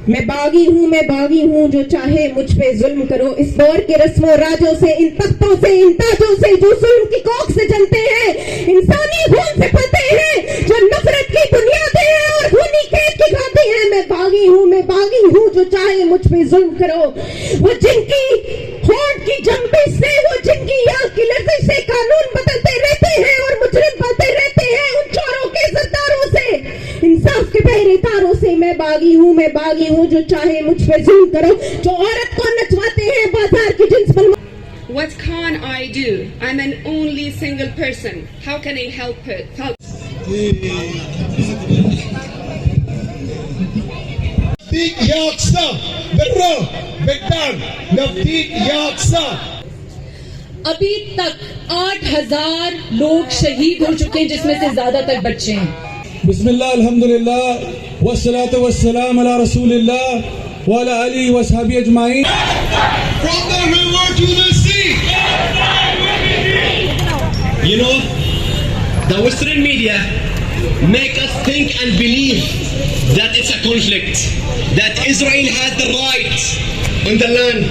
میں باغی ہوں جو چاہے مجھ پہ ظلم کرو. اس دور کے رسم و راجوں سے, ان تختوں سے, ان تاجوں سے جو ظلم کی کوکھ سے جلتے ہیں, انسانی خون سے پلتے ہیں, جو نفرت کی بنیادیں ہیں اور خونی کھیت کی کھاتے ہیں. میں باغی ہوں جو چاہے مجھ پہ ظلم کرو. وہ جن کی ہونٹ کی جنبش سے, وہ جن کی آنکھ کی لرزش سے قانون بدلتے رہتے ہیں اور مجرم بنتے رہتے ہیں, ان چوروں کے عزتداروں سے, انصاف کے پہرے داروں سے. میں باغی ہوں جو چاہے مجھ پہ ظلم کرو. جو عورت کو نچواتے ہیں بازار کی جنس پر. What can I do? I'm an only single person. How can I help it? نفديك يا أقصى بالروح بالدم نفديك يا أقصى. ابھی تک 8,000 لوگ شہید ہو چکے ہیں, جس میں سے زیادہ تر بچے ہیں. بسم اللہ الحمدللہ والصلاة والسلام علی رسول اللہ وعلی آلہ وصحبہ اجمعین. From the river to the sea. You know, the Western media make us think and believe that it's a conflict, that Israel has the right on the land,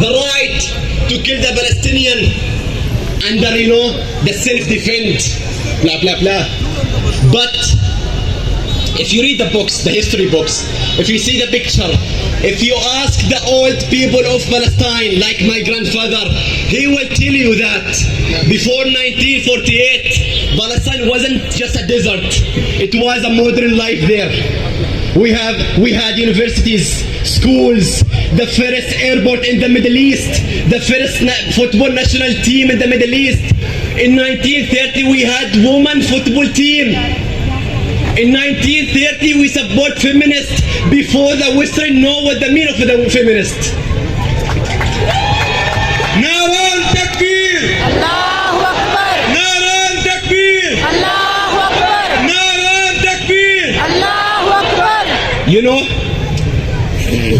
the right to kill the Palestinian under, the self-defense, blah, blah, blah. But if you read the books, the history books, if you see the picture, if you ask the old people of Palestine, like my grandfather, he will tell you that before 1948, Palestine wasn't just a desert. It was a modern life there. We had universities, schools, the first airport in the Middle East, the first football national team in the Middle East. In 1930, we had women football team. In 1930, we support feminists before the Western know what the meaning of the feminist. Naran تكبير. Allahu Akbar. Naran تكبير. Allahu Akbar. Naran تكبير. Allahu Akbar.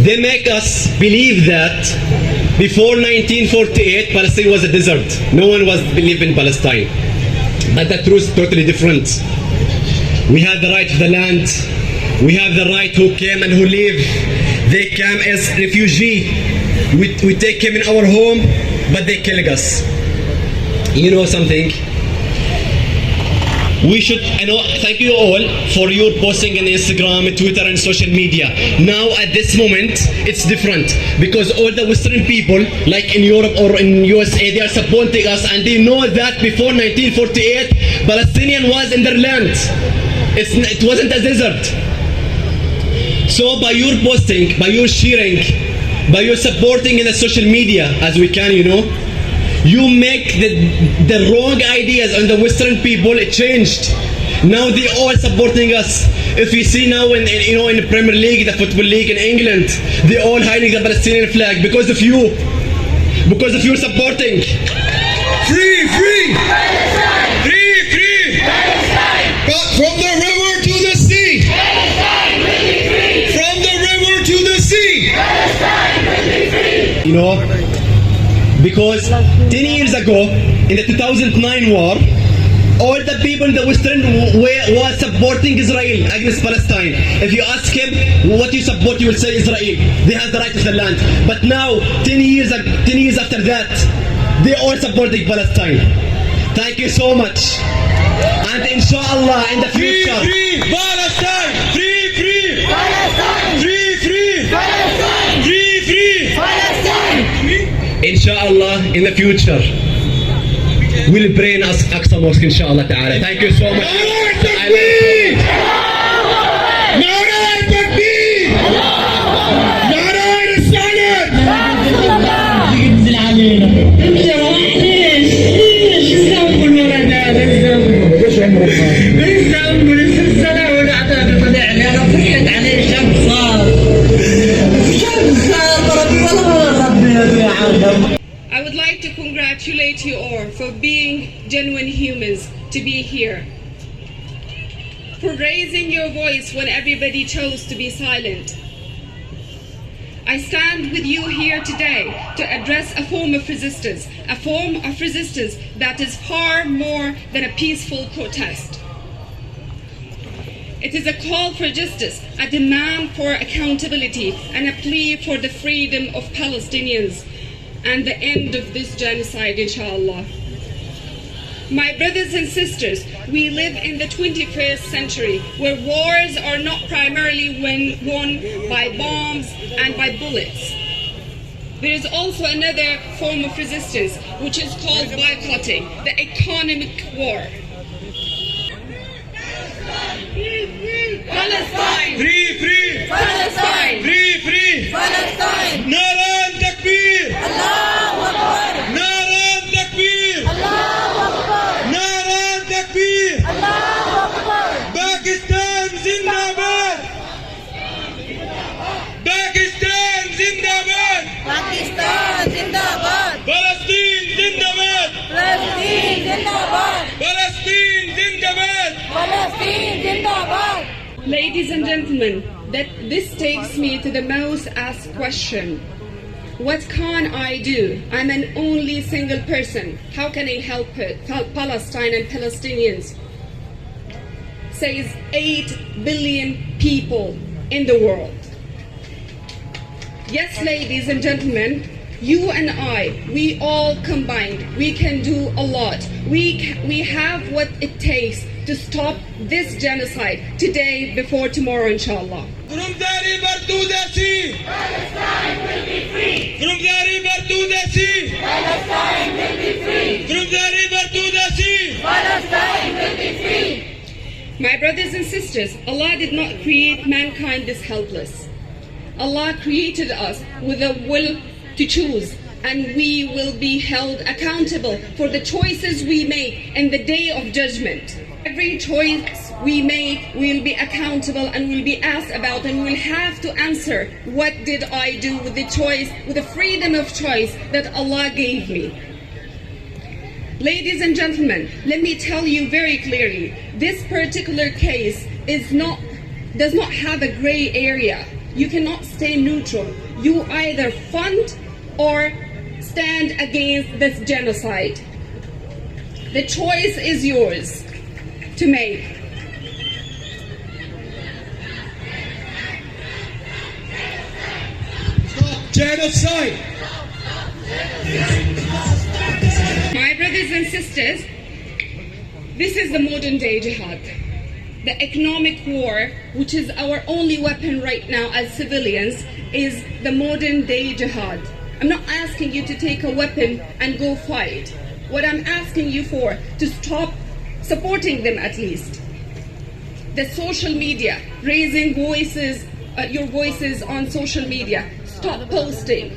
They make us believe that before 1948, Palestine was a desert. No one was believing in Palestine. But the truth is totally different. We have the right to the land. We have the right who came and who live. They came as refugee. We take them in our home, but they killing us. You know something? We should, thank you all for your posting on Instagram, Twitter and social media. Now at this moment, it's different because all the Western people, like in Europe or in USA, they are supporting us and they know that before 1948, Palestinian was in their land. It wasn't a desert. So by your posting, by your sharing, by your supporting in the social media, as we can, you make the wrong ideas on the Western people. It changed. Now they all supporting us. If you see now in the Premier League, the Football League in England, they all hiding the Palestinian flag because of you. Because of your supporting. Free, free. Palestine. Free, free. Palestine. From the river to the sea. Palestine will be free. From the river to the sea. Palestine will be free. Because 10 years ago, in the 2009 war, all the people in the Western were supporting Israel against Palestine. If you ask him what you support, he will say Israel. They have the right to the land. But now, 10 years after that, they all supporting Palestine. Thank you so much. And inshallah, in the future, Free, free. Palestine. Free, free. Palestine. Free, free. Palestine. Free, free. Palestine. inshallah, in the future, we'll pray in Aqsa Mosque, inshallah ta'ala. Thank you so much. I would like to congratulate you all for being genuine humans, to be here, for raising your voice when everybody chose to be silent. I stand with you here today to address a form of resistance that is far more than a peaceful protest. It is a call for justice, a demand for accountability, and a plea for the freedom of Palestinians and the end of this genocide, inshallah. My brothers and sisters, we live in the 21st century where wars are not primarily won by bombs and by bullets. There is also another form of resistance, which is called boycotting, the economic war. Palestine! Free, free! Palestine! Free, free! Palestine! Naran Takbir! Allahu Akbar! Naran Takbir! Allahu Akbar! Naran Takbir! Allahu Akbar! Pakistan Zindabad! Pakistan Zindabad! Pakistan Zindabad! Palestine Zindabad! Palestine Zindabad! Palestine Zindabad! Palestine Zindabad! Ladies and gentlemen, this takes me to the most asked question. What can I do? I'm an only single person. How can I help Palestine and Palestinians? Says 8 billion people in the world. Yes, ladies and gentlemen, you and I, we all combined, we can do a lot. We have what it takes to stop this genocide today before tomorrow, inshallah. From Dari Bartudasi! Palestine will be free! From Dari Bartudasi! Palestine will be free! From Dari Bartudasi! Palestine will be free! My brothers and sisters, Allah did not create mankind this helpless. Allah created us with a will to choose, and we will be held accountable for the choices we make in the day of judgment. Every choice we make will be accountable and will be asked about, and we'll have to answer, what did I do with the choice, with the freedom of choice that Allah gave me? Ladies and gentlemen, let me tell you very clearly, this particular case does not have a gray area. You cannot stay neutral. You either fund or stand against this genocide. The choice is yours to make. Genocide! My brothers and sisters, this is the modern day jihad. The economic war, which is our only weapon right now as civilians, is the modern day jihad. I'm not asking you to take a weapon and go fight. What I'm asking you for, to stop supporting them at least. The social media, raising voices, your voices on social media. Stop posting.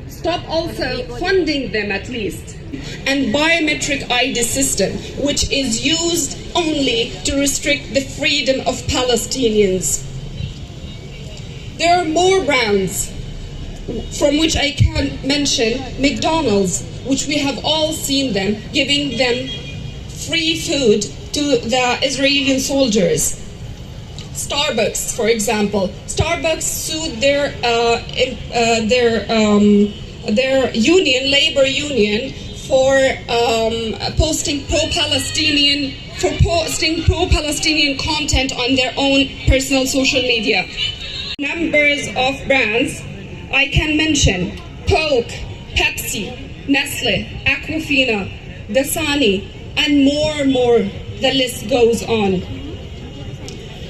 Stop also funding them at least. And biometric ID system, which is used only to restrict the freedom of Palestinians. There are more brands from which I can mention McDonald's, which we have all seen them giving them free food to the Israeli soldiers. Starbucks, for example. Starbucks sued their union, labor union, for posting pro-Palestinian content on their own personal social media. Numbers of brands I can mention: Coke, Pepsi, Nestle, Aquafina, Dasani, and more. The list goes on.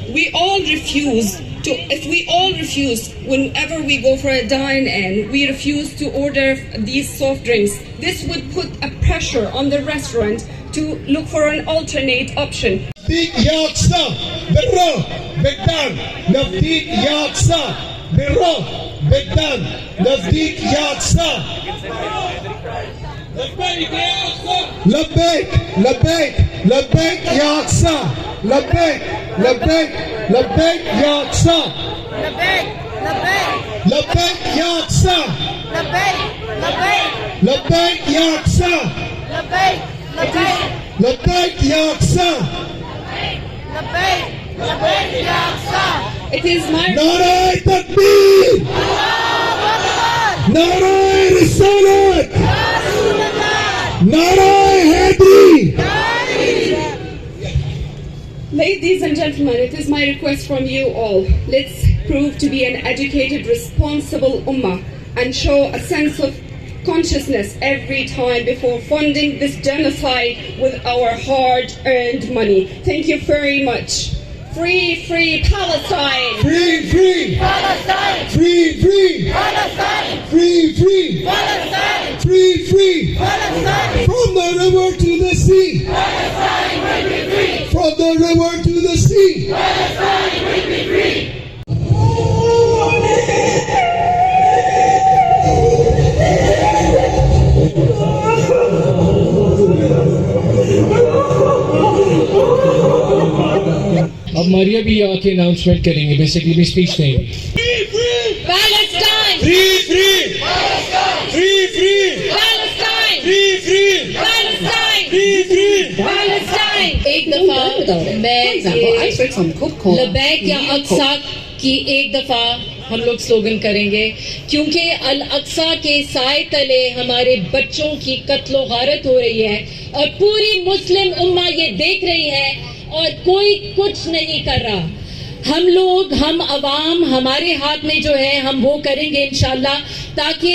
If we all refuse, whenever we go for a dine-in, we refuse to order these soft drinks, this would put a pressure on the restaurant to look for an alternate option. نفديك يا أقصى بالروح بالدم نفديك يا أقصى بالروح بالدم نفديك يا أقصى لبيك يا أقصى لبيك لبيك لبيك يا أقصى لبيك لبيك لبيك يا أقصى لبيك لبيك لبيك يا أقصى لبيك لبيك لبيك يا أقصى لبيك لبيك لبيك يا أقصى لبيك لبيك يا أقصى. It is my نعرة تكبير الله أكبر. نعرة رسالة رسول الله. نعرة هدي. داعي. ladies Ladies and gentlemen, it is my request from you all. Let's prove to be an educated, responsible ummah and show a sense of consciousness every time before funding this genocide with our hard-earned money. Thank you very much. Free, free Palestine! Free, free! Palestine! Free, free! Palestine! Free, free! Palestine! Free, free! Palestine! From the river to the sea! Palestine will be free! From the river to the sea! Palestine will be free! اب ماریا بھی آ کے announcement کریں گے. Basically میں speech نہیں دی. Palestine! Free, free! Free, free! Palestine! Free, free! Palestine! Free, free! Palestine! ایک دفعہ میں لبیک یا اقصی کی ایک دفعہ ہم لوگ سلوگن کریں گے, کیونکہ الاقصی کے سائے تلے ہمارے بچوں کی قتل و غارت ہو رہی ہے اور پوری مسلم امہ یہ دیکھ رہی ہے اور کوئی کچھ نہیں کر رہا. ہم لوگ, ہم عوام, ہمارے ہاتھ میں جو ہے ہم وہ کریں گے انشاءاللہ, تاکہ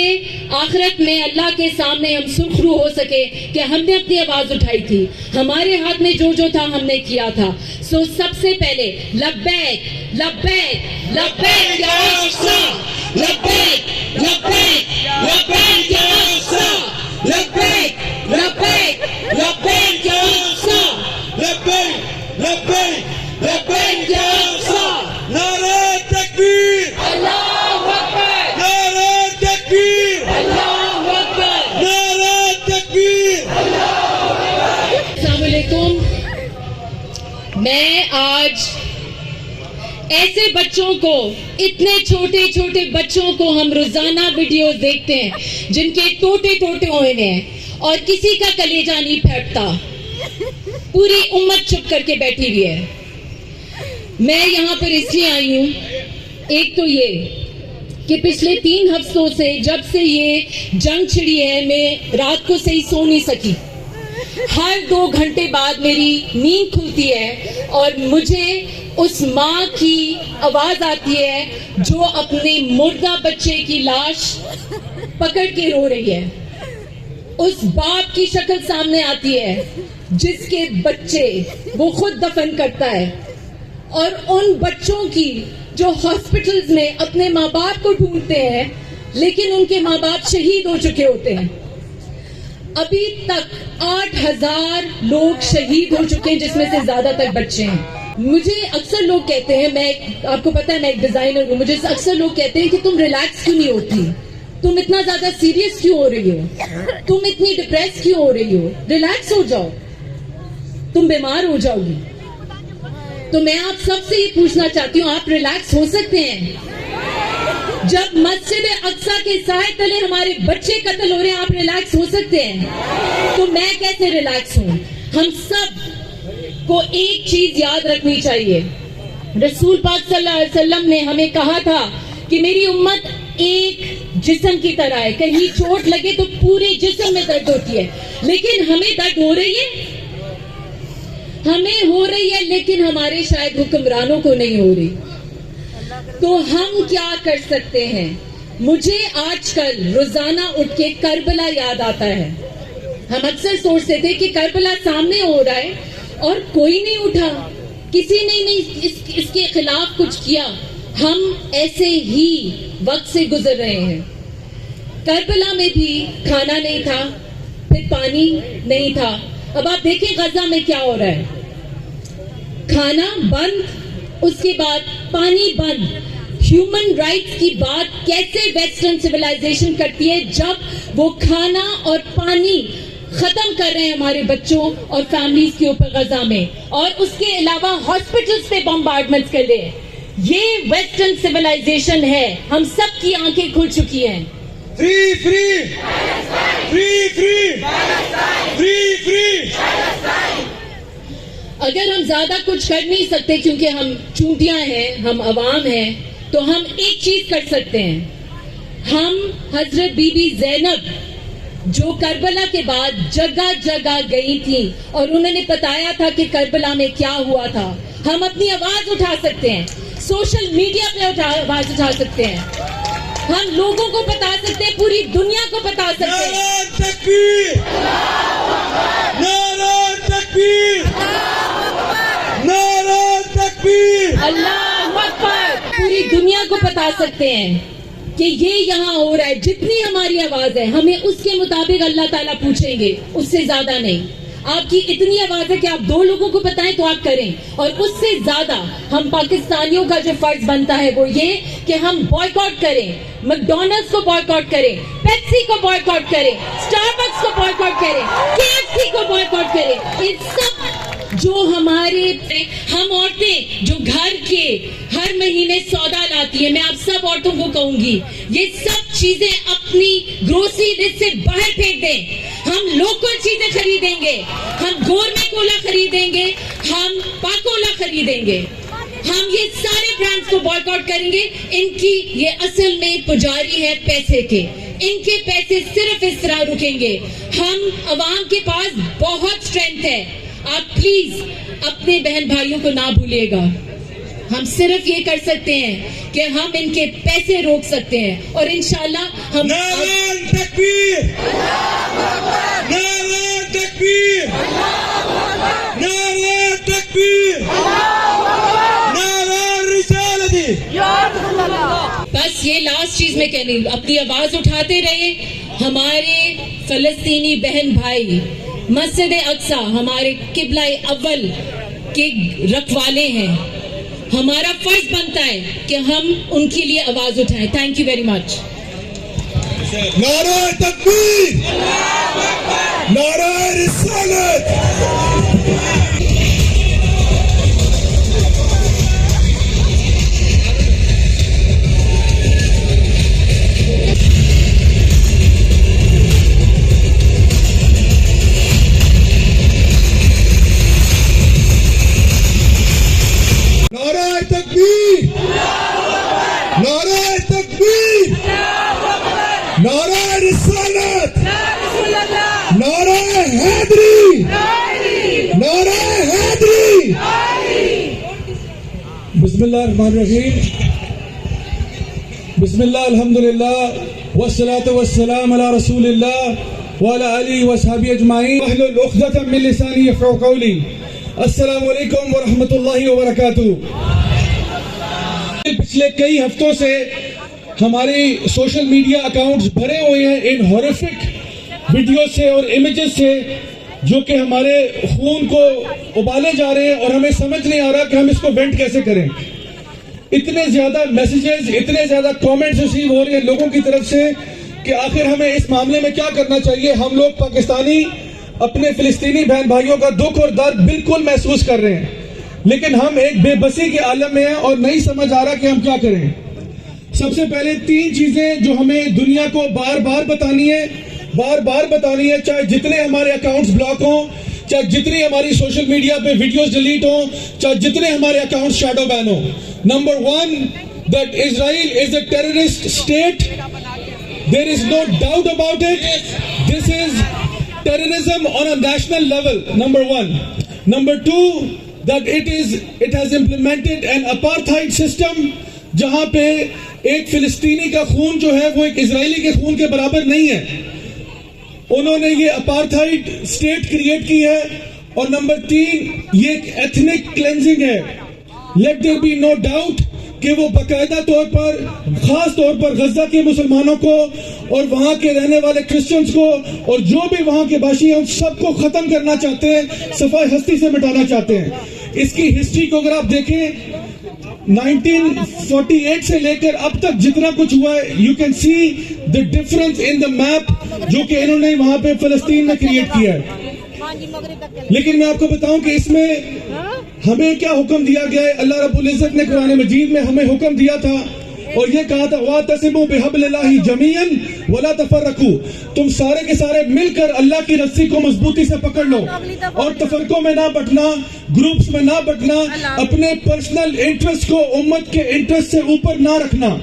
آخرت میں اللہ کے سامنے ہم سرخرو ہو سکے کہ ہم نے اپنی آواز اٹھائی تھی, ہمارے ہاتھ میں جو تھا ہم نے کیا تھا. سو سب سے پہلے لبیک لبیک لبیک یا اقصی, لبیک لبیک لبیک یا اقصی, لبیک لبیک لبیک یا اقصی, لبیک لبیک لبیک یا اقصی. نعرہ تکبیر! اللہ اکبر! نعرہ تکبیر! اللہ اکبر! نعرہ تکبیر! السلام علیکم. میں آج ایسے بچوں کو, اتنے چھوٹے چھوٹے بچوں کو ہم روزانہ ویڈیوز دیکھتے ہیں جن کے ٹوٹے ٹوٹے ہوئے ہیں اور کسی کا کلیجہ نہیں پھٹتا, پوری امت چپ کر کے بیٹھی ہوئی ہے. میں یہاں پر اس لیے آئی ہوں, ایک تو یہ کہ پچھلے 3 ہفتوں سے جب سے یہ جنگ چھڑی ہے میں رات کو صحیح سو نہیں سکی. ہر 2 گھنٹے بعد میری نیند کھلتی ہے اور مجھے اس ماں کی آواز آتی ہے جو اپنے مردہ بچے کی لاش پکڑ کے رو رہی ہے. اس باپ کی شکل سامنے آتی ہے جس کے بچے وہ خود دفن کرتا ہے, اور ان بچوں کی جو ہاسپٹلز میں اپنے ماں باپ کو ڈھونڈتے ہیں لیکن ان کے ماں باپ شہید ہو چکے ہوتے ہیں. ابھی تک 8000 لوگ شہید ہو چکے ہیں جس میں سے زیادہ تر بچے ہیں. مجھے اکثر لوگ کہتے ہیں, میں آپ کو پتا ہے میں ایک ڈیزائنر ہوں, مجھے اکثر لوگ کہتے ہیں کہ تم ریلیکس کیوں نہیں ہوتی, تم اتنا زیادہ سیریس کیوں ہو رہی ہو, تم اتنی ڈپریس کیوں ہو رہی ہو, ریلیکس ہو جاؤ, تم بیمار ہو جاؤ گی. تو میں آپ سب سے یہ پوچھنا چاہتی ہوں, آپ ریلیکس ہو سکتے ہیں؟ جب مسجد اقصی کے سائے تلے ہمارے بچے قتل ہو رہے ہیں آپ ریلیکس ہو سکتے ہیں؟ تو میں کیسے ریلیکس ہوں؟ ہم سب کو ایک چیز یاد رکھنی چاہیے. رسول پاک صلی اللہ علیہ وسلم نے ہمیں کہا تھا کہ میری امت ایک جسم کی طرح ہے, کہیں چوٹ لگے تو پورے جسم میں درد ہوتی ہے, لیکن ہمیں درد ہو رہی ہے, ہمیں ہو رہی ہے لیکن ہمارے شاید حکمرانوں کو نہیں ہو رہی. تو ہم کیا کر سکتے ہیں؟ مجھے آج کل روزانہ اٹھ کے کربلا یاد آتا ہے. ہم اکثر سوچتے تھے کہ کربلا سامنے ہو رہا ہے اور کوئی نہیں اٹھا, کسی نے نہیں اس کے خلاف کچھ کیا. ہم ایسے ہی وقت سے گزر رہے ہیں. کربلا میں بھی کھانا نہیں تھا, پھر پانی نہیں تھا. اب آپ دیکھیں غزہ میں کیا ہو رہا ہے, کھانا بند, اس کے بعد پانی بند. ہیومن رائٹس کی بات کیسے ویسٹرن سویلائزیشن کرتی ہے جب وہ کھانا اور پانی ختم کر رہے ہیں ہمارے بچوں اور فیملیز کے اوپر غزہ میں, اور اس کے علاوہ ہاسپٹلز پہ بمبارڈمنٹس کر رہے ہیں. یہ ویسٹرن سویلائزیشن ہے. ہم سب کی آنکھیں کھل چکی ہیں. Free free free free free free. اگر ہم زیادہ کچھ کر نہیں سکتے کیونکہ ہم چونٹیاں ہیں, ہم عوام ہیں, تو ہم ایک چیز کر سکتے ہیں. ہم حضرت بی بی زینب جو کربلا کے بعد جگہ جگہ گئی تھی اور انہوں نے بتایا تھا کہ کربلا میں کیا ہوا تھا, ہم اپنی آواز اٹھا سکتے ہیں, سوشل میڈیا پہ آواز اٹھا سکتے ہیں, ہم لوگوں کو بتا سکتے ہیں, پوری دنیا کو بتا سکتے ہیں. نعرہ تکبیر, نعرہ تکبیر, نعرہ تکبیر. اللہ اکبر. پوری دنیا کو بتا سکتے ہیں کہ یہ یہاں ہو رہا ہے. جتنی ہماری آواز ہے ہمیں اس کے مطابق اللہ تعالیٰ پوچھیں گے, اس سے زیادہ نہیں. آپ کی اتنی آواز ہے کہ آپ 2 لوگوں کو بتائیں تو آپ کریں, اور اس سے زیادہ ہم پاکستانیوں کا جو فرض بنتا ہے وہ یہ کہ ہم بائیکاٹ کریں, میکڈونلڈس کو بائیکاٹ کریں, پیپسی کو بائیکاٹ کریں, اسٹاربکس کو بائیکاٹ کریں, KFC کو بائیکاٹ کریں. ان سب جو ہمارے ہم عورتیں جو گھر کے ہر مہینے سودا لاتی ہیں, میں آپ سب عورتوں کو کہوں گی یہ سب چیزیں اپنی گروسری لسٹ سے باہر پھینک دیں. ہم لوکل چیزیں خریدیں گے, ہم گورمے کولا خریدیں گے, ہم پاکولا خریدیں گے, ہم یہ سارے برانڈز کو بائیکاٹ کریں گے. ان کی یہ اصل میں پجاری ہے پیسے کے, ان کے پیسے صرف اس طرح رکیں گے. ہم عوام کے پاس بہت اسٹرینتھ ہے, آپ پلیز اپنے بہن بھائیوں کو نہ بھولیے گا. ہم صرف یہ کر سکتے ہیں کہ ہم ان کے پیسے روک سکتے ہیں, اور انشاءاللہ ہم نعرہ تکبیر, نعرہ تکبیر, نعرہ تکبیر, نعرہ رسالتی. بس یہ لاسٹ چیز میں کہنی, اپنی آواز اٹھاتے رہے. ہمارے فلسطینی بہن بھائی مسجد اقصی ہمارے قبلہ اول کے رکھوالے ہیں, ہمارا فرض بنتا ہے کہ ہم ان کے لیے آواز اٹھائیں. Thank you very much. نعرہ تکبیر, نعرہ رسالت. نعرہ تکبیر, نعرہ تکبیر, نعرہ رسالت, نعرہ حیدری, نعرہ حیدری. بسم اللہ الرحمن الرحیم. بسم اللہ الحمدللہ والصلاة والسلام علی رسول اللہ وعلی آلہ وصحبہ اجمعین. واحلل عقدۃ من لسانی یفقهوا قولی. السلام علیکم ورحمۃ اللہ وبرکاتہ. پچھلے کئی ہفتوں سے ہماری سوشل میڈیا اکاؤنٹس بھرے ہوئے ہیں ان ہارفک ویڈیو سے اور امیجز سے, جو کہ ہمارے خون کو ابالے جا رہے ہیں, اور ہمیں سمجھ نہیں آ رہا کہ ہم اس کو وینٹ کیسے کریں. اتنے زیادہ میسیجز, اتنے زیادہ کامنٹس ریسیو ہو رہے ہیں لوگوں کی طرف سے کہ آخر ہمیں اس معاملے میں کیا کرنا چاہیے. ہم لوگ پاکستانی اپنے فلسطینی بہن بھائیوں کا دکھ اور درد بالکل محسوس کر رہے ہیں, لیکن ہم ایک بے بسی کے عالم میں ہیں اور نہیں سمجھ آ رہا کہ ہم کیا کریں. سب سے پہلے 3 چیزیں جو ہمیں دنیا کو بار بار بتانی ہے, چاہے جتنے ہمارے اکاؤنٹس بلاک ہوں, چاہے جتنی ہماری سوشل میڈیا پہ ویڈیوز ڈیلیٹ ہوں, چاہے جتنے ہمارے اکاؤنٹس شیڈو بین ہوں. Number 1, that Israel is a terrorist state. There is no doubt about it. This is terrorism on a national level. Number 1. Number 2, that it has implemented an apartheid system, جہاں پہ ایک فلسطینی کا خون جو ہے وہ ایک اسرائیلی کے خون کے برابر نہیں ہے. انہوں نے یہ اپارتھائڈ اسٹیٹ کریٹ کی ہے. اور نمبر 3, یہ ایک ایتھنک کلینزنگ ہے. Let there be no doubt کہ وہ باقاعدہ طور پر, خاص طور پر غزہ کے مسلمانوں کو اور وہاں کے رہنے والے کرسچنز کو اور جو بھی وہاں کے باشی ہیں ان سب کو ختم کرنا چاہتے ہیں, صفحہ ہستی سے مٹانا چاہتے ہیں. اس کی ہسٹری کو اگر آپ دیکھیں 1948 سے لے کر اب تک جتنا کچھ ہوا ہے, you can see the difference in the map جو کہ انہوں نے وہاں پہ فلسطین میں کریٹ کیا ہے. لیکن میں آپ کو بتاؤں کہ اس میں ہمیں کیا حکم دیا گیا ہے. اللہ رب العزت نے قرآن مجید میں ہمیں حکم دیا تھا اور یہ کہا تھا وَاعْتَصِمُوا بِحَبْلِ اللَّهِ جَمِيعًا وَلَا تَفَرَّقُوا. تم سارے کے سارے مل کر اللہ کی رسی کو مضبوطی سے پکڑ لو اور تفرقوں میں نہ بٹنا, گروپس میں نہ بٹنا, اپنے پرسنل انٹرسٹ کو امت کے انٹرسٹ سے اوپر نہ رکھنا.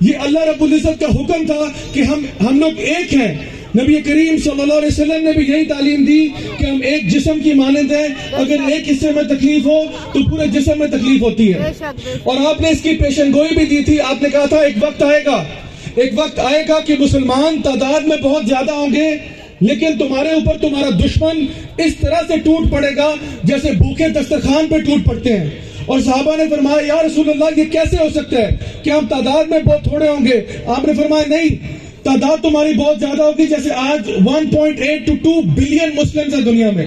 یہ اللہ رب العزت کا حکم تھا کہ ہم لوگ ایک ہیں. نبی کریم صلی اللہ علیہ وسلم نے بھی یہی تعلیم دی کہ ہم ایک جسم کی مانند ہیں, اگر ایک حصے میں تکلیف ہو تو پورے جسم میں تکلیف ہوتی ہے. اور آپ نے اس کی پیشن گوئی بھی دی تھی. آپ نے کہا تھا ایک وقت آئے گا کہ مسلمان تعداد میں بہت زیادہ ہوں گے, لیکن تمہارے اوپر تمہارا دشمن اس طرح سے ٹوٹ پڑے گا جیسے بھوکے دسترخوان پہ ٹوٹ پڑتے ہیں. اور صحابہ نے فرمایا یا رسول اللہ یہ کیسے ہو سکتا ہے کہ ہم تعداد میں بہت تھوڑے ہوں گے؟ آپ نے فرمایا نہیں, تعداد تمہاری بہت زیادہ ہوگی. جیسے آج 1.8 to 2 بلین مسلمز ہیں دنیا میں,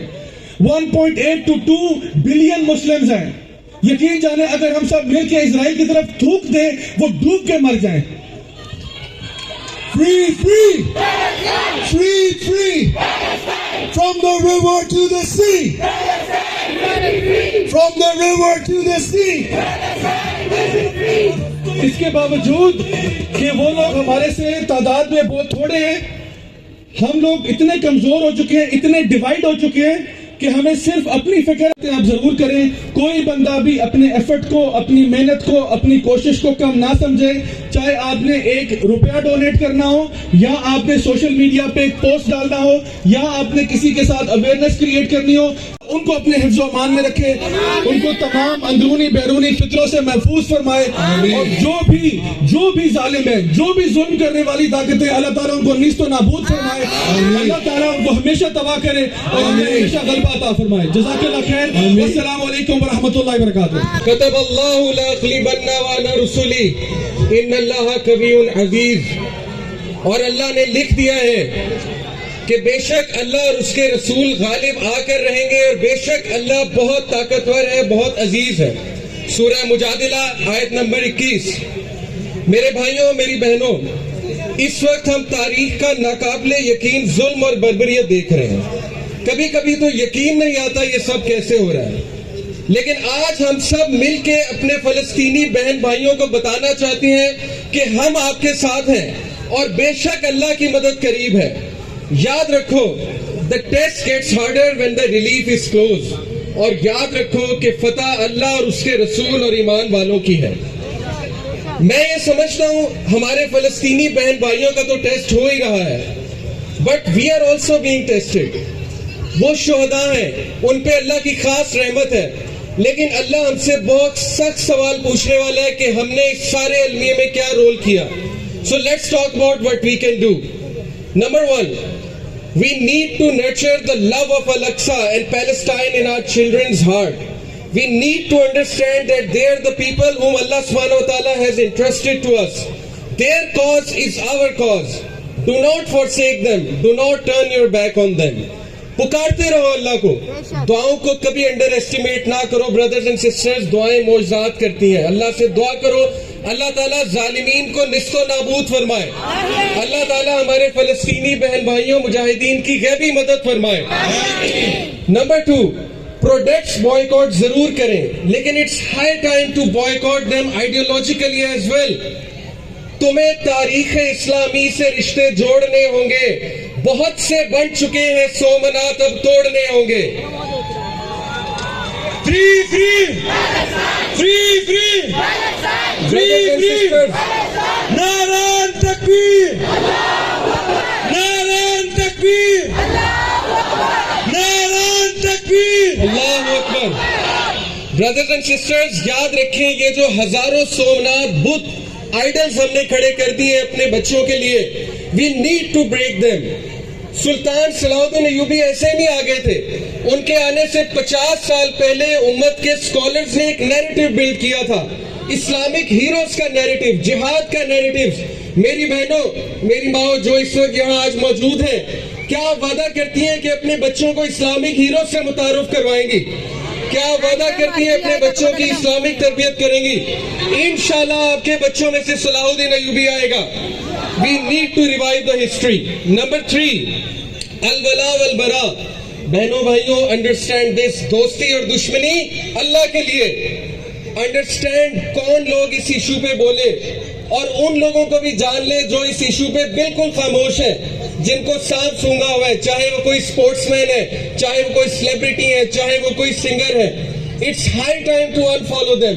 1.8 to 2 بلین مسلمز ہیں. یقین جانے اگر ہم سب مل کے اسرائیل کی طرف تھوک دیں وہ ڈوب کے مر جائیں. Free, free! Free, free! From the river to the sea! From the river to the sea! اس کے باوجود کہ وہ لوگ ہمارے سے تعداد میں بہت تھوڑے ہیں, ہم لوگ اتنے کمزور ہو چکے ہیں, اتنے ڈیوائیڈ ہو چکے ہیں کہ ہمیں صرف اپنی فکر آپ ضرور کریں. کوئی بندہ بھی اپنے ایفرٹ کو, اپنی محنت کو, اپنی کوشش کو کم نہ سمجھے. چاہے آپ نے 1 روپیہ ڈونیٹ کرنا ہو, یا آپ نے سوشل میڈیا پہ ایک پوسٹ ڈالنا ہو, یا آپ نے کسی کے ساتھ اویئرنیس کریٹ کرنی ہو, ان کو اپنے حفظ و امان میں رکھے, ان کو تمام اندرونی بیرونی فطروں سے محفوظ فرمائے. اور جو بھی ظالم ہے, جو بھی ظلم کرنے والی طاقتیں, اللہ تعالیٰ ان کو نیست و نابود فرمائے. اللہ تعالیٰ ان کو ہمیشہ تباہ کرے اور ہمیشہ غلبہ عطا فرمائے. جزاک اللہ خیر. السلام علیکم ورحمۃ اللہ وبرکاتہ. كتب الله لأغلبن وأنا رسلی ان اللہ قوی عزیز. اور اللہ نے لکھ دیا ہے کہ بے شک اللہ اور اس کے رسول غالب آ کر رہیں گے, اور بے شک اللہ بہت طاقتور ہے, بہت عزیز ہے. سورہ مجادلہ آیت نمبر 21. میرے بھائیوں, میری بہنوں, اس وقت ہم تاریخ کا ناقابل یقین ظلم اور بربریت دیکھ رہے ہیں. کبھی کبھی تو یقین نہیں آتا یہ سب کیسے ہو رہا ہے. لیکن آج ہم سب مل کے اپنے فلسطینی بہن بھائیوں کو بتانا چاہتے ہیں کہ ہم آپ کے ساتھ ہیں, اور بے شک اللہ کی مدد قریب ہے. یاد رکھو, the test gets harder when the relief is close. اور یاد رکھو کہ فتح اللہ اور اس کے رسول اور ایمان والوں کی ہے. میں یہ سمجھتا ہوں ہمارے فلسطینی بہن بھائیوں کا تو ٹیسٹ ہو ہی رہا ہے, but we are also being tested. وہ شہداء ہیں, ان پہ اللہ کی خاص رحمت ہے, لیکن اللہ ہم سے بہت سخت سوال پوچھنے والا ہے کہ ہم نے اس سارے المیے میں کیا رول کیا. So let's talk about what we can do. Number 1, we need to nurture the love of Al-Aqsa and Palestine in our children's heart. We need to understand that they are the people whom Allah subhanahu wa ta'ala has entrusted to us. Their cause is our cause. Do not forsake them. Do not turn your back on them. پکارتے رہو اللہ کو, دعاؤں کو کبھی under estimate نہ کرو. Brothers and sisters, دعائیں معجزات کرتی ہیں. اللہ سے دعا کرو, اللہ تعالیٰ ظالمین کو نیست و نابود فرمائے. اللہ تعالیٰ ہمارے فلسطینی بہن بھائیوں مجاہدین کی غیبی مدد فرمائے. نمبر 2, پروڈکٹس بوائیکاٹ ضرور کریں, لیکن it's high time to boycott them ideologically as well. تمہیں تاریخ اسلامی سے رشتے جوڑنے ہوں گے. بہت سے بن چکے ہیں سومنات, اب توڑنے ہوں گے. Free, free! Free, free! Free, free! Naran Takbir! Naran Takbir! Naran Takbir! Allah Akbar. Brothers and sisters, یاد رکھیں یہ جو ہزاروں سومنات بت آئیڈلز ہم نے کھڑے کر دیے اپنے بچوں کے لیے, we need to break them. سلطان صلاح الدین ایوبی ایسے نہیں آگے تھے. ان کے آنے سے 50 سال پہلے امت کے اسکالرز نے ایک نیریٹو بلڈ کیا تھا, اسلامک ہیروز کا نیریٹو, جہاد کا نیریٹو. میری بہنوں, میری ماں جو اس وقت یہاں آج موجود ہیں, کیا وعدہ کرتی ہیں کہ اپنے بچوں کو اسلامک ہیروز سے متعارف کروائیں گی؟ کیا وعدہ کرتی ہیں اپنے بچوں کی اسلامک تربیت کریں گی؟ انشاءاللہ آپ کے بچوں میں سے صلاح الدین ایوبی آئے گا. We need to revive the history. Number 3, الولا والبرا. بہنوں بھائیوں, understand this. دوستی اور دشمنی اللہ کے لیے. Understand کون لوگ اس ایشو پہ بولے, اور ان لوگوں کو بھی جان لے جو اس ایشو پہ بالکل خاموش ہیں, جن کو سانپ سونگا ہوا ہے, چاہے وہ کوئی اسپورٹس مین ہے, چاہے وہ کوئی سیلیبریٹی ہے, چاہے وہ کوئی سنگر ہے. It's high time to unfollow them.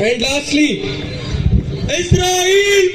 And lastly, Israel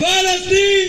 Palestine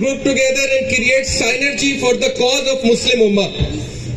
Group together and create synergy for the cause of Muslim Ummah.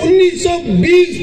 1920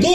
2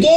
2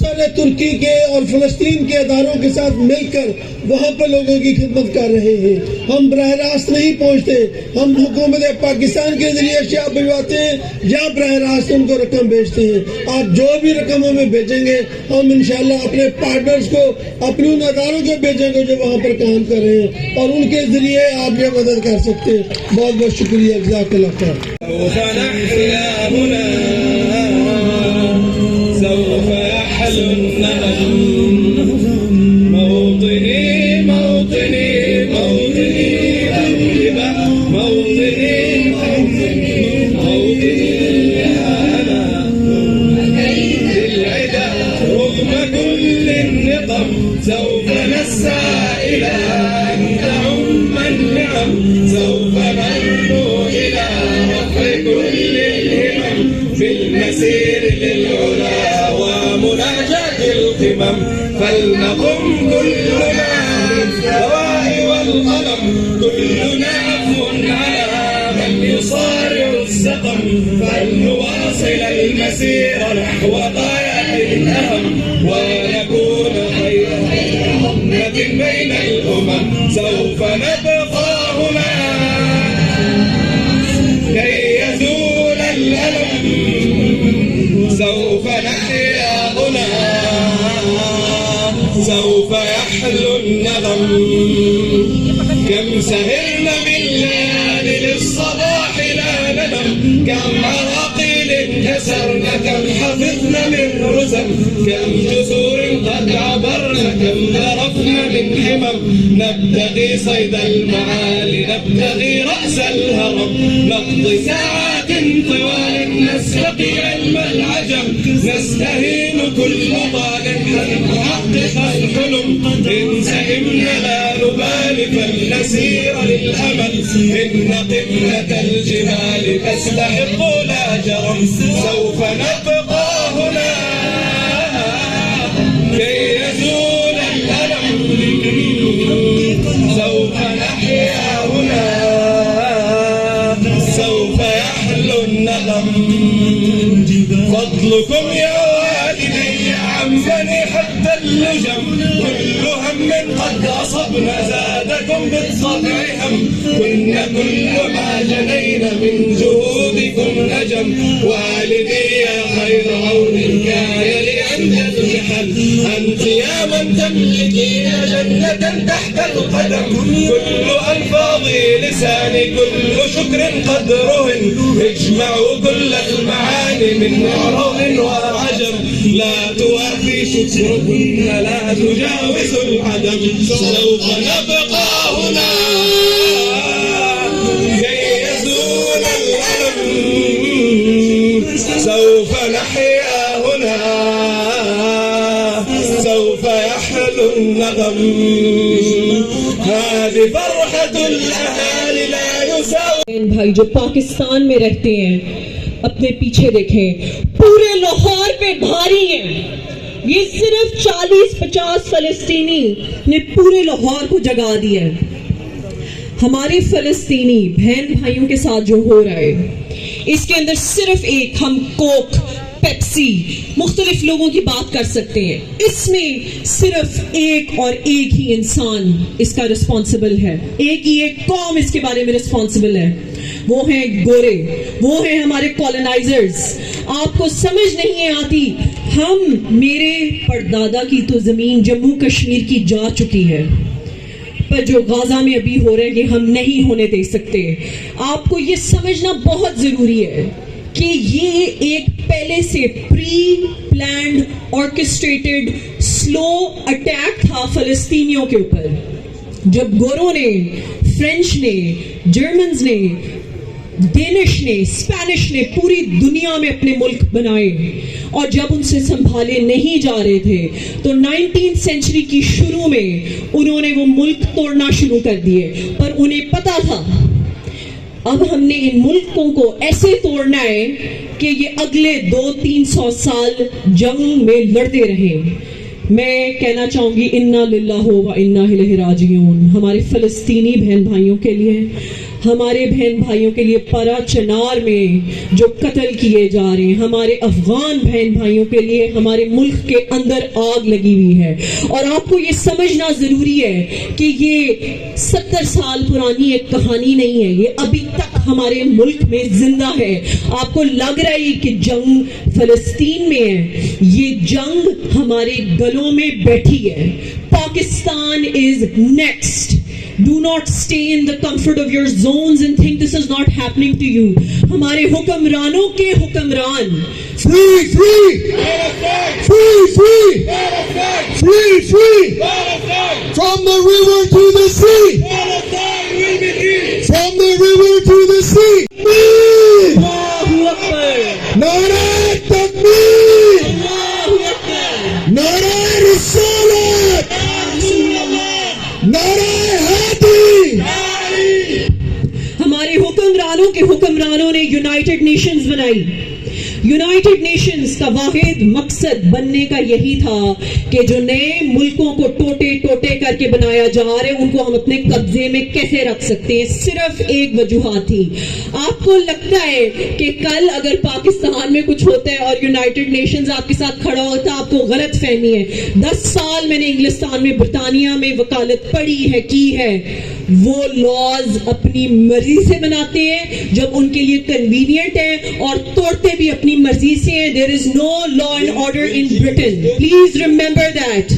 سارے ترکی کے اور فلسطین کے اداروں کے ساتھ مل کر وہاں پہ لوگوں کی خدمت کر رہے ہیں. ہم براہ راست نہیں پہنچتے, ہم حکومت پاکستان کے ذریعے اشیاء بھجواتے ہیں یا براہ راست ان کو رقم بھیجتے ہیں. آپ جو بھی رقم ہمیں بھیجیں گے ہم انشاءاللہ اپنے پارٹنرز کو, اپنے ان اداروں کو بھیجیں گے جو وہاں پر کام کر رہے ہیں, اور ان کے ذریعے آپ یہ مدد کر سکتے ہیں. بہت بہت شکریہ. جزاک اللہ خیر. سوف يحلو الندم موطني موطني موطني طيبة موطني موطني موطني أنا للعدا رغم كل النقم سوف نسعى إلى أن تعم النعم سوف نرجو إلى رفع كل الهمم في المسير للعلا ومناجاة القمم فلنقم كلنا بالدواء والقلم كلنا عفو على من يصارع السقم فلنواصل المسير نحو غاية الأهم ونكون خير أمة بين الأمم سوف نبقى هنا كي يزول الألم سوف نحيا هنا سوف يحلو الندم كم سهرنا من ليالي للصباح لا ندم كم عراقيل كسرنا كم حفظنا من رزم كم جسور قد عبرنا كم ذرفنا من حمم نبتغي صيد المعالي نبتغي رأس الهرم نقضي ساعات طوال نستقي علم العجم نستهين كل طال نحقق الحلم إن سئمنا لا نبالي فلنسير للأمل إن قمة الجبال تستحق لا جرم سوف نبقى هنا كي يزول الألم سوف نحيا هنا سوف يحلو الندم فضلكم يا والدي عمني حتى اللجم كل هم قد أصبنا زادكم بالطبع هم كنا كل ما جنينا من جهودكم نجم والدي يا خير عون كان لي عند المحن أنت يا من تملكين جنة تحت القدم كل ألفاظي لساني كل شكر قد رهن اجمعوا كل المعاني من عرب وعجم لا توافي شكركن لا تجاوز العدم سوف نبقى هنا كي يزول الألم سوف نحيا هنا سوف يحلو النغم هذه فرحة الأهالي لا يساوي بھائی جو پاکستان میں رہتے ہیں اپنے پیچھے دیکھیں, پورے لاہور پہ بھاری ہیں. یہ صرف 40-50 فلسطینی نے پورے لاہور کو جگا دیا ہے. ہمارے فلسطینی بہن بھائیوں کے ساتھ جو ہو رہا ہے اس کے اندر صرف ایک ہم کوک پیپسی مختلف لوگوں کی بات کر سکتے ہیں, اس میں صرف ایک اور ایک ہی انسان اس کا رسپانسبل ہے, ایک ہی ایک قوم اس کے بارے میں رسپانسبل ہے, وہ ہیں گورے, وہ ہیں ہمارے کالونائزرز. آپ کو سمجھ نہیں آتی, ہم میرے پردادا کی تو زمین جموں کشمیر کی جا چکی ہے, پر جو غازہ میں ابھی ہو رہا ہے یہ ہم نہیں ہونے دے سکتے. آپ کو یہ سمجھنا بہت ضروری ہے کہ یہ ایک پہلے سے پری پلانڈ آرکسٹریٹڈ سلو اٹیک تھا فلسطینیوں کے اوپر. جب گوروں نے, فرینچ نے, جرمنز نے, ڈینش نے, اسپینش نے پوری دنیا میں اپنے ملک بنائے, اور جب ان سے سنبھالے نہیں جا رہے تھے تو 19th سینچری کی شروع میں انہوں نے وہ ملک توڑنا شروع کر دیے. پر انہیں پتا تھا اب ہم نے ان ملکوں کو ایسے توڑنا ہے کہ یہ اگلے 200-300 سال جنگ میں لڑتے رہیں. میں کہنا چاہوں گی انا للہ و انا الیہ راجعون. ہمارے فلسطینی بہن بھائیوں کے لیے, ہمارے بہن بھائیوں کے لیے پرا چنار میں جو قتل کیے جا رہے ہیں, ہمارے افغان بہن بھائیوں کے لیے ہمارے ملک کے اندر آگ لگی ہوئی ہے. اور آپ کو یہ سمجھنا ضروری ہے کہ یہ 70 سال پرانی ایک کہانی نہیں ہے, یہ ابھی تک ہمارے ملک میں زندہ ہے. آپ کو لگ رہا ہے کہ جنگ فلسطین میں ہے, یہ جنگ ہمارے گلوں میں بیٹھی ہے. Pakistan is next. Do not stay in the comfort of your zones and think this is not happening to you. ہمارے حکمرانوں کے حکمران Free, free! Free, free! Free, free! From the river to the sea! From the river to the sea! Allahu Akbar! Nara Takbir! Allahu Akbar! Nara Risalat! Nara Hadi! ہمارے حکمرانوں کے حکمرانوں نے United nations بنائی. یونائٹڈ نیشنز کا واحد مقصد بننے کا یہی تھا کہ جو نئے ملکوں کو ٹوٹے ٹوٹے کر کے بنایا جا رہے ہیں ان کو ہم اپنے قبضے میں کیسے رکھ سکتے ہیں. صرف ایک وجوہات تھی. آپ کو لگتا ہے کہ کل اگر پاکستان میں کچھ ہوتا ہے اور یونائٹڈ نیشنز آپ کے ساتھ کھڑا ہوتا ہے, آپ کو غلط فہمی ہے. 10 سال میں نے انگلستان میں, برطانیہ میں وکالت پڑھی ہے, کی ہے. وہ لاز اپنی مرضی سے بناتے ہیں جب ان کے لیے کنوینئنٹ ہے, اور توڑتے بھی اپنی مرضی سے ہیں. There is no law and order in Britain. Please remember that.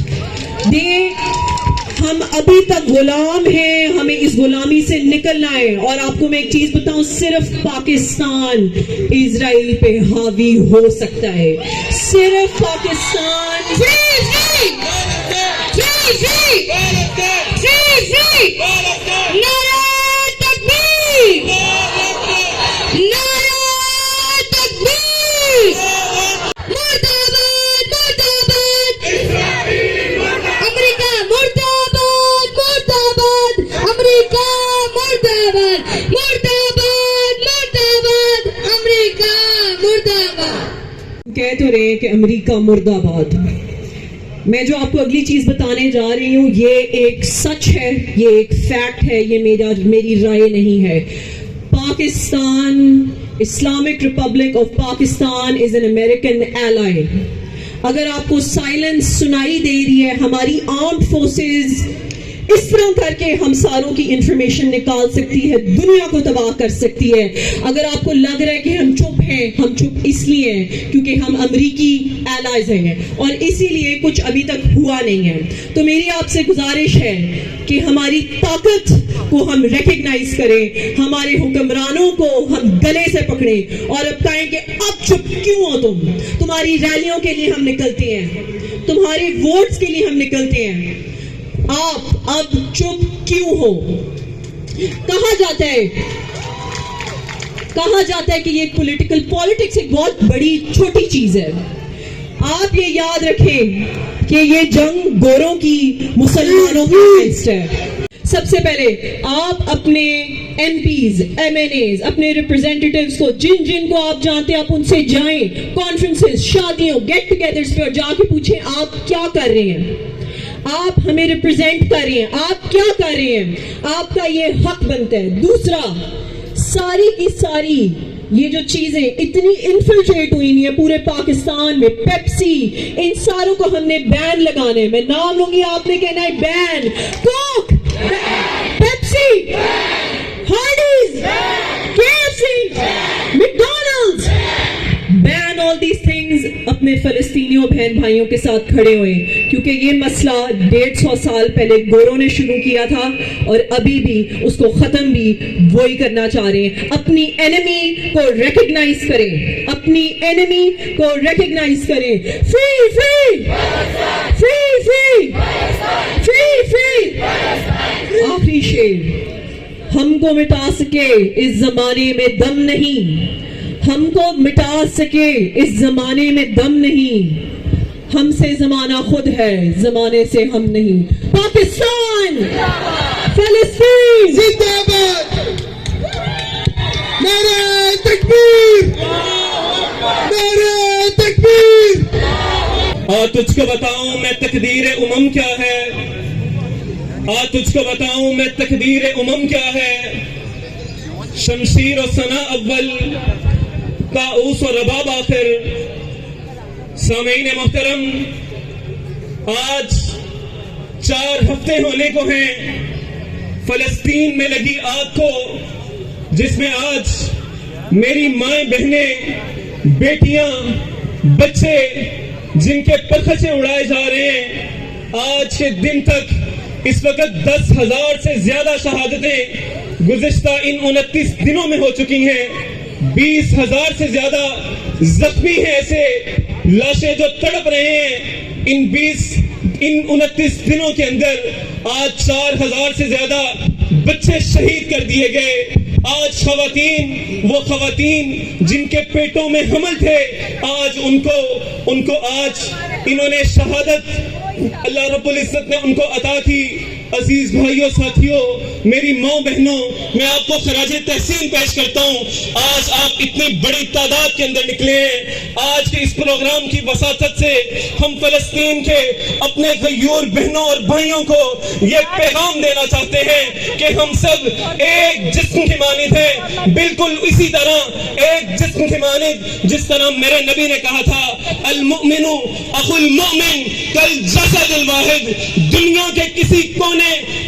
ہم ابھی تک غلام ہیں, ہمیں اس غلامی سے نکلنا ہے. اور آپ کو میں ایک چیز بتاؤں, صرف پاکستان اسرائیل پہ حاوی ہو سکتا ہے. صرف پاکستان. کہہ تو رہے ہیں کہ امریکہ مرد آباد. میں جو آپ کو اگلی چیز بتانے جا رہی ہوں یہ ایک سچ ہے, یہ ایک فیکٹ ہے, یہ میری رائے نہیں ہے. Pakistan, Islamic republic of Pakistan is an American ایلائی. اگر آپ کو سائلنس سنائی دے رہی ہے, ہماری آرمڈ فورسز اس طرح کر کے ہم ساروں کی انفارمیشن نکال سکتی ہے, دنیا کو تباہ کر سکتی ہے. اگر آپ کو لگ رہا ہے کہ ہم چپ ہیں, ہم چپ اس لیے ہیں کیونکہ ہم امریکی ایلائز ہیں اور اسی لیے کچھ ابھی تک ہوا نہیں ہے. تو میری آپ سے گزارش ہے کہ ہماری طاقت کو ہم ریکگنائز کریں, ہمارے حکمرانوں کو ہم گلے سے پکڑیں اور اب کہیں کہ اب چپ کیوں ہو تم. تمہاری ریلیوں کے لیے ہم نکلتے ہیں, تمہارے ووٹس کے لیے ہم نکلتے ہیں, آپ اب چپ کیوں ہو. کہا جاتا ہے کہ یہ پولیٹکس ایک بہت بڑی چھوٹی چیز ہے. آپ یہ یاد رکھیں کہ یہ جنگ گوروں کی, مسلمانوں کی اگینسٹ ہے. سب سے پہلے آپ اپنے MPs, MNAs, اپنے ریپرزینٹیٹیوز کو, جن کو آپ جانتے ہیں, آپ ان سے جائیں کانفرنسز, شادیوں, گیٹ ٹوگیدرز پہ, اور جا کے پوچھیں آپ کیا کر رہے ہیں. آپ ہمیں ریپرزینٹ کر رہے ہیں, آپ کیا کر رہے ہیں, آپ کا یہ حق بنتا ہے. دوسرا, ساری کی ساری یہ جو چیزیں اتنی انفلٹریٹ ہوئی ہیں پورے پاکستان میں, پیپسی, ان ساروں کو ہم نے بین لگانا ہے. میں نام لوں گی, آپ نے کہنا ہے بین. کوک, Pepsi, Hardee's, K F C, McDonald's, ban all these things. اپنے فلسطینیوں بہن بھائیوں کے ساتھ کھڑے ہوئے, کیونکہ یہ مسئلہ 150 سال پہلے گوروں نے شروع کیا تھا اور ابھی بھی اس کو ختم بھی وہی کرنا چاہ رہے ہیں. اپنی اینیمی کو ریکگنائز کریں, اپنی اینیمی کو ریکگنائز کریں. Free free free free free free. آخری شعر, ہم کو مٹا سکے اس زمانے میں دم نہیں, ہم کو مٹا سکے اس زمانے میں دم نہیں, ہم سے زمانہ خود ہے, زمانے سے ہم نہیں. پاکستان, فلسطین زندہ باد. نعرہ تکبیر, نعرہ تکبیر. اور تجھ کو بتاؤں میں تقدیر امم کیا ہے، اور تجھ کو بتاؤں میں تقدیر امم کیا ہے، شمشیر و ثنا اول، طاؤس و رباب آخر۔ سامعین محترم، آج 4 ہفتے ہونے کو ہیں فلسطین میں لگی آگ کو، جس میں آج میری مائیں بہنیں، بیٹیاں، بچے جن کے پرخچے اڑائے جا رہے ہیں، آج کے دن تک اس وقت 10,000 سے زیادہ شہادتیں گزشتہ ان 29 دنوں میں ہو چکی ہیں، 20,000 سے زیادہ زخمی ہیں، ایسے لاشیں جو تڑپ رہے ہیں۔ ان 29 دنوں کے اندر آج 4,000 سے زیادہ بچے شہید کر دیے گئے۔ آج خواتین، وہ خواتین جن کے پیٹوں میں حمل تھے، آج ان کو آج انہوں نے شہادت اللہ رب العزت نے ان کو عطا کی۔ عزیز بھائیوں، ساتھیوں، میری ماں بہنوں، میں آپ کو خراج تحسین پیش کرتا ہوں۔ آج آپ اتنی بڑی تعداد کے اندر نکلے ہیں۔ آج کے اس پروگرام کی وساطت سے ہم فلسطین کے اپنے غیور بہنوں اور بھائیوں کو یہ پیغام دینا چاہتے ہیں کہ ہم سب ایک جسم کی مانند ہیں، بالکل اسی طرح ایک جسم کی مانند جس طرح میرے نبی نے کہا تھا، المؤمن اخو المؤمن کالجسد الواحد۔ دنیا کے کسی کونے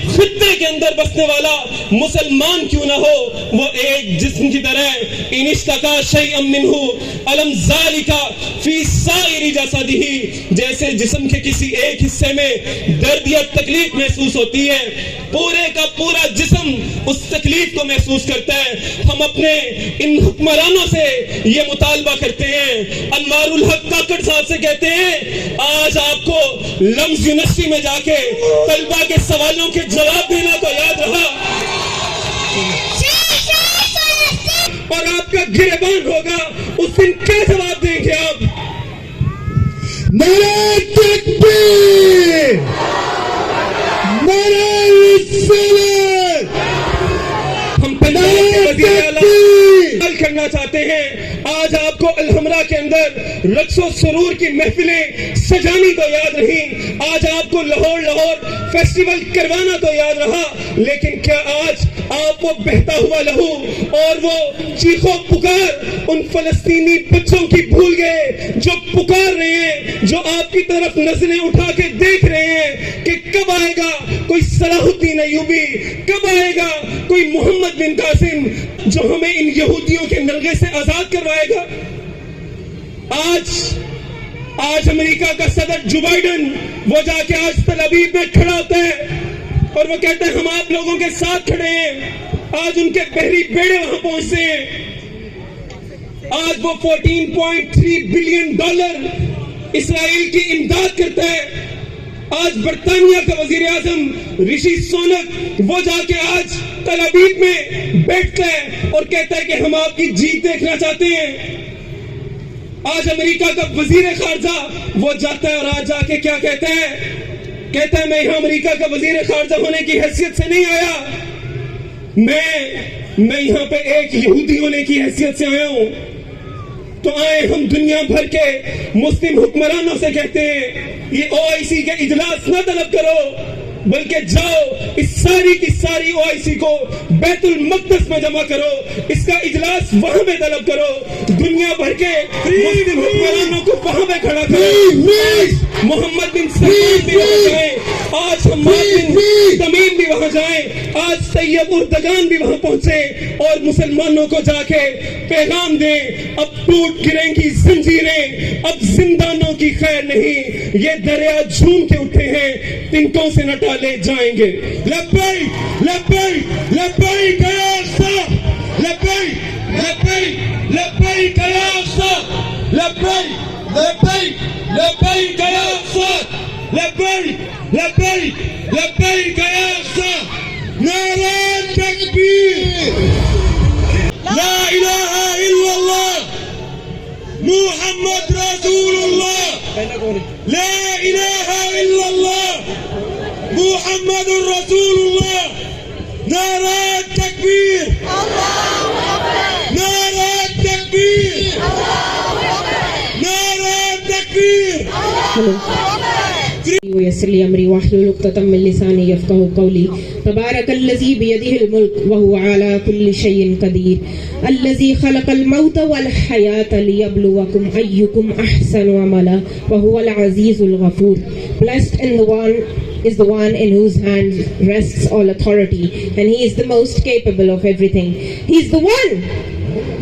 خطے کے اندر بسنے والا مسلمان کیوں نہ ہو، وہ ایک جسم کی طرح ان اشتکا شیئا منہ علم ذالک فی سائر جسدہ۔ جیسے جسم کے کسی ایک حصے میں درد یا تکلیف محسوس ہوتی ہے، پورے کا پورا جسم اس تکلیف کو محسوس کرتا ہے۔ ہم اپنے ان حکمرانوں سے یہ مطالبہ کرتے ہیں، انوار الحق کاکڑ صاحب سے کہتے ہیں، آج آپ کو لمز یونیورسٹی میں جا کے طلبہ کے سوالوں کے جواب دینا تو یاد رہا، اور آپ کا گریبان ہوگا اس دن کیا جواب دیں گے آپ؟ نعرہ تکبیر، نعرہ رسالت۔ ہم پنجاب کے وزیر اعلیٰ کرنا چاہتے ہیں، آج آپ کو الحمرا کے اندر رقص و سرور کی محفلیں سجانی تو یاد رہیں، آج آپ کو لاہور فیسٹیول کروانا تو یاد رہا، لیکن کیا آج آپ وہ بہتا ہوا لہو اور وہ چیخو پکار ان فلسطینی بچوں کی بھول گئے جو پکار رہے ہیں، جو آپ کی طرف نظریں اٹھا کے دیکھ رہے ہیں کہ کب آئے گا کوئی صلاح الدین ایوبی، کب آئے گا کوئی محمد بن قاسم جو ہمیں ان یہودیوں کے نلغے سے آزاد کروائے گا۔ آج امریکہ کا صدر جو بائیڈن وہ جا کے آج تل ابیب میں کھڑا ہوتا ہے اور وہ کہتا ہے ہم آپ لوگوں کے ساتھ کھڑے ہیں۔ آج ان کے بحری بیڑے وہاں پہنچتے ہیں، آج وہ $14.3 بلین اسرائیل کی امداد کرتا ہے۔ آج برطانیہ کا وزیر اعظم رشی سونک وہ جا کے آج تل ابیب میں بیٹھتا ہے اور کہتا ہے کہ ہم آپ کی جیت دیکھنا چاہتے ہیں۔ آج امریکہ کا وزیر خارجہ وہ جاتا ہے اور آج جا کے کیا کہتا ہے میں یہاں امریکہ کا وزیر خارجہ ہونے کی حیثیت سے نہیں آیا، میں یہاں پہ ایک یہودی ہونے کی حیثیت سے آیا ہوں۔ تو آئے ہم دنیا بھر کے مسلم حکمرانوں سے کہتے ہیں، یہ OIC کے اجلاس نہ طلب کرو، بلکہ جاؤ اس ساری کی ساری OIC کو بیت المقدس میں جمع کرو، اس کا اجلاس وہاں میں طلب کرو، دنیا بھر کے مسلم حکمرانوں کو وہاں میں کھڑا کرو۔ محمد بن سلمان بھی وہاں جائیں، آج حماد بن تمیم بھی وہاں جائیں، آج طیب اردگان بھی وہاں پہنچے اور مسلمانوں کو جا کے پیغام دیں، اب ٹوٹ گریں گی زنجیریں، اب زندانوں کی خیر نہیں، یہ دریا جھوم کے اٹھے ہیں، تنکوں سے نہ ٹالے جائیں گے۔ لبیک لبیک لبیک یا اللہ، لبیک لبیک لبیک یا اللہ، لبیک لبیک لبیک یا اللہ، لبیک لبیک لبیک یا اللہ۔ نعرہ تکبیر، لا الہ الا اللہ محمد رسول اللہ، لا الہ الا اللہ محمد رسول اللہ۔ نعرہ تکبیر، نعرہ تکبیر، نعرہ تکبیر۔ ويسر لي أمري واحلل عقدة من لساني يفقهوا قولي تبارك الذي بيده الملك وهو على كل شيء قدير الذي خلق الموت والحياة ليبلوكم أيكم أحسن عملا وهو العزيز الغفور. Blessed is the one in whose hands rests all authority, and he is the most capable of everything. He is the one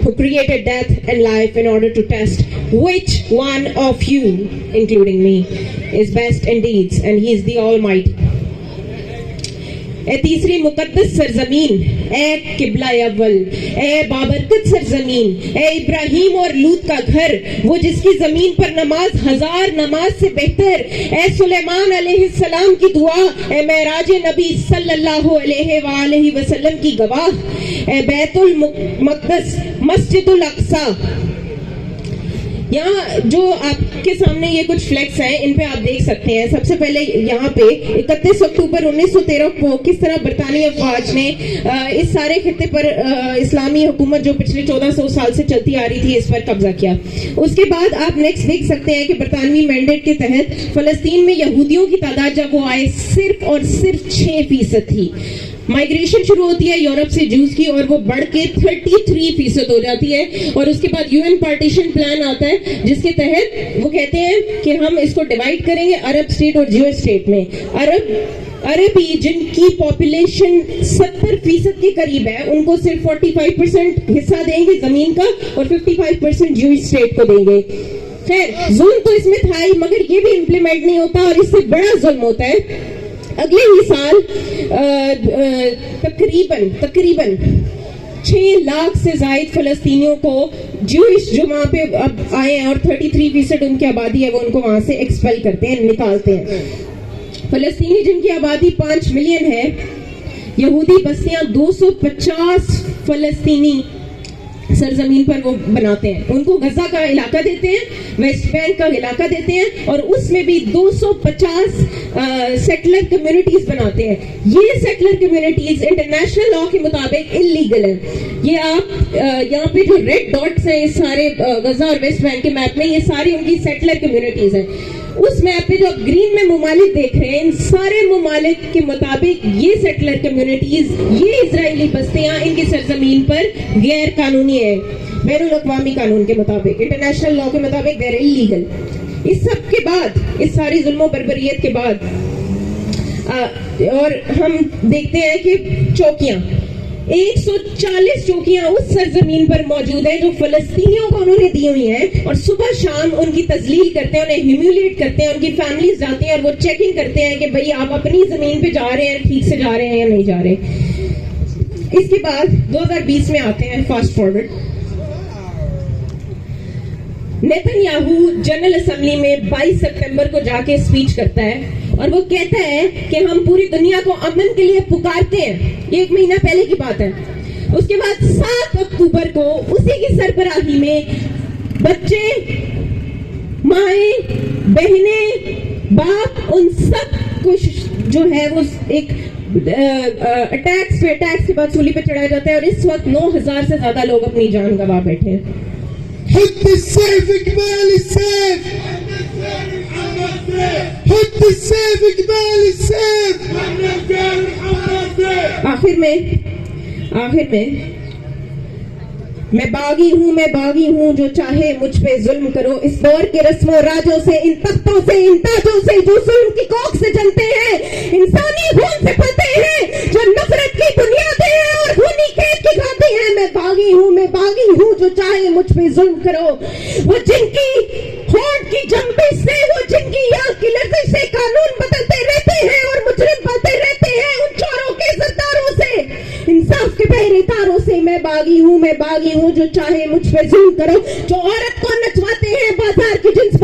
who created death and life in order to test which one of you, including me, is best in deeds, and he is the Almighty. اے تیسری مقدس سرزمین، اے قبلہ اول، اے بابرکت سرزمین، اے ابراہیم اور لوط کا گھر، وہ جس کی زمین پر نماز 1000 نماز سے بہتر، اے سلیمان علیہ السلام کی دعا، اے معراج نبی صلی اللہ علیہ وآلہ وسلم کی گواہ، اے بیت المقدس، مسجد الاقصی. یہاں جو آپ کے سامنے یہ کچھ فلیکس ہیں، ان پہ آپ دیکھ سکتے ہیں. سب سے پہلے یہاں پہ 31 اکتوبر 1913 کو کس طرح برطانوی افواج نے اس سارے خطے پر اسلامی حکومت جو پچھلے 1400 سال سے چلتی آ رہی تھی اس پر قبضہ کیا. اس کے بعد آپ نیکسٹ دیکھ سکتے ہیں کہ برطانوی مینڈیٹ کے تحت فلسطین میں یہودیوں کی تعداد جب وہ آئے صرف اور صرف 6% تھی. مائگریشن شروع ہوتی ہے یورپ سے جوز کی، اور وہ بڑھ کے 33% ہو جاتی ہے. اور اس کے بعد UN پارٹیشن پلان آتا ہے جس کے تحت وہ کہتے ہیں کہ ہم اس کو ڈیوائڈ کریں گے عرب اسٹیٹ اور جیوش اسٹیٹ میں. عربی جن کی پاپولیشن 70% کے قریب ہے ان کو صرف 45% حصہ دیں گے زمین کا، اور 55% جیوش اسٹیٹ کو دیں گے. خیر ظلم تو اس میں تھا ہی، مگر یہ بھی امپلیمنٹ نہیں ہوتا، اور اس سے بڑا ظلم ہوتا ہے. اگلے ہی سال تقریباً 6 لاکھ سے زائد فلسطینیوں کو جوئش جو وہاں پہ اب آئے ہیں اور 33% ان کی آبادی ہے وہ ان کو وہاں سے ایکسپیل کرتے ہیں، نکالتے ہیں. فلسطینی جن کی آبادی 5 ملین ہے، یہودی بستیاں 250 فلسطینی سرزمین پر وہ بناتے ہیں. ان کو غزہ کا علاقہ دیتے ہیں، ویسٹ بینک کا علاقہ دیتے ہیں، اور اس میں بھی 250 سیٹلر کمیونٹیز بناتے ہیں. یہ سیٹلر کمیونٹیز انٹرنیشنل لا کے مطابق انلیگل ہیں. یہ آپ یہاں پہ جو ریڈ ڈاٹس ہیں اس سارے غزہ اور ویسٹ بینک کے میپ میں، یہ ساری ان کی سیٹلر کمیونٹیز ہیں. اس میپ پہ جو آپ گرین میں ممالک دیکھ رہے ہیں، ان سارے ممالک کے مطابق یہ سیٹلر کمیونٹیز، یہ اسرائیلی بستیاں ان کی سرزمین پر غیر قانونی ہے. بین الاقوامی قانون کے مطابق، انٹرنیشنل لا کے مطابق دے انلیگل. اس سب کے بعد، اس ساری ظلم و بربریت کے بعد، اور ہم دیکھتے ہیں کہ چوکیاں 140 چوکیاں اس سرزمین پر موجود ہیں جو فلسطینیوں کو انہوں نے دی ہوئی ہیں، اور صبح شام ان کی تذلیل کرتے ہیں، انہیں ہیومیلیٹ کرتے ہیں. ان کی فیملیز جاتی ہیں اور وہ چیکنگ کرتے ہیں کہ بھئی آپ اپنی زمین پہ جا رہے ہیں، ٹھیک سے جا رہے ہیں یا نہیں جا رہے. اس کے بعد 2020 میں آتے ہیں. Fast forward, Nitin Yahoo general assembly میں 22 سپٹمبر کو جا کے اسپیچ کرتا ہے، اور وہ کہتا ہے کہ ہم پوری دنیا کو امن کے لیے پکارتے ہیں. یہ 1 مہینہ پہلے کی بات ہے. اس کے بعد 7 اکتوبر کو اسی کی سربراہی میں بچے، مائیں، بہنیں، باپ، ان سب کو جو ہے وہ ایک اٹیکس کے بعد سولی پہ چڑھایا جاتا ہے، اور اس وقت 9000 سے زیادہ لوگ اپنی جان گنوا بیٹھے ہیں. حد السيف اقبال السيف، حد السيف اقبال السيف. آخر میں میں باغی ہوں جو چاہے مجھ پہ ظلم کرو. اس دور کے رسم و راجوں سے، ان تختوں سے، ان تاجوں سے جو ظلم کی کوکھ سے جنتے ہیں، انسانی خون سے پلتے ہیں، جو نفرت کی بنیادیں ہیں اور خونی کھیت کی کھاتے ہیں. میں باغی ہوں جو چاہے مجھ پہ ظلم کرو. وہ جن کی ہونٹ کی جنبش سے، وہ جن کی آنکھ کی لرزش سے قانون بدلتے رہتے ہیں اور مجرم بنتے رہتے ہیں، ان چوروں کے زرداروں سے، انصاف کے پہرے داروں سے. میں باغی ہوں جو چاہے مجھ پہ ظلم کرو. جو عورت کو نچواتے ہیں بازار کی جنس